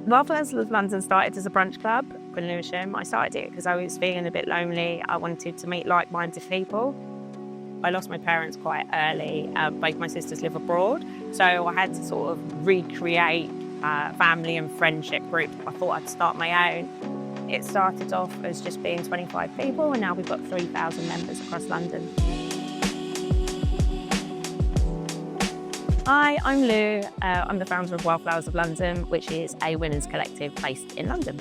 Wildflowers of London started as a brunch club in Lewisham. I started it because I was feeling a bit lonely. I wanted to meet like-minded people. I lost my parents quite early. Both my sisters live abroad, so I had to sort of recreate a family and friendship group. I thought I'd start my own. It started off as just being 25 people, and now we've got 3,000 members across London. Hi, I'm Lou. I'm the founder of Wildflowers of London, which is a women's collective based in London.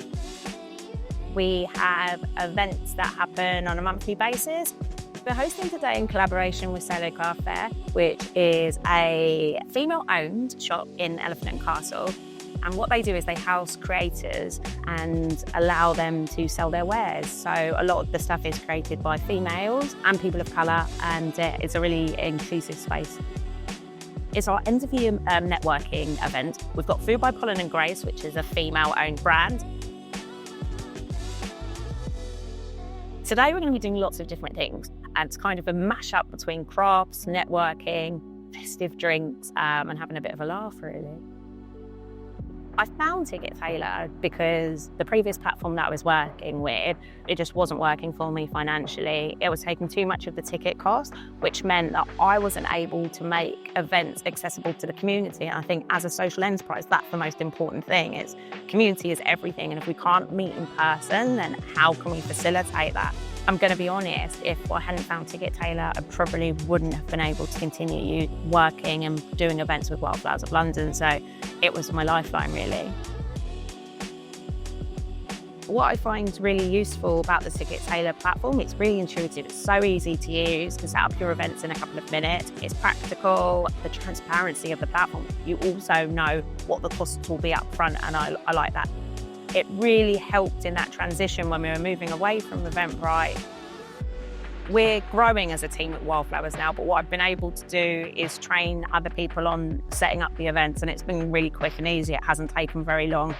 We have events that happen on a monthly basis. We're hosting today in collaboration with Solo Craft Fair, which is a female-owned shop in Elephant and Castle. And what they do is they house creators and allow them to sell their wares. So a lot of the stuff is created by females and people of colour, and it's a really inclusive space. It's our end of year networking event. We've got food by Pollen Grace, which is a female-owned brand. Today we're going to be doing lots of different things, and it's kind of a mash-up between crafts, networking, festive drinks, and having a bit of a laugh, really. I found Ticket Tailor because the previous platform that I was working with, it just wasn't working for me financially. It was taking too much of the ticket cost, which meant that I wasn't able to make events accessible to the community. And I think as a social enterprise, that's the most important thing. Is community is everything. And if we can't meet in person, then how can we facilitate that? I'm going to be honest, if I hadn't found Ticket Tailor, I probably wouldn't have been able to continue working and doing events with Wildflowers of London. So it was my lifeline, really. What I find really useful about the Ticket Tailor platform, it's really intuitive. It's so easy to use. You can set up your events in a couple of minutes. It's practical. The transparency of the platform. You also know what the costs will be up front, and I like that. It really helped in that transition when we were moving away from Eventbrite. We're growing as a team at Wildflowers now, but what I've been able to do is train other people on setting up the events, and it's been really quick and easy. It hasn't taken very long.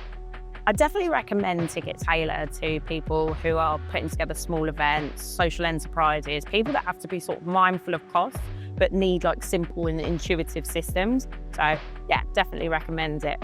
I definitely recommend Ticket Tailor to people who are putting together small events, social enterprises, people that have to be sort of mindful of costs, but need like simple and intuitive systems. So yeah, definitely recommend it.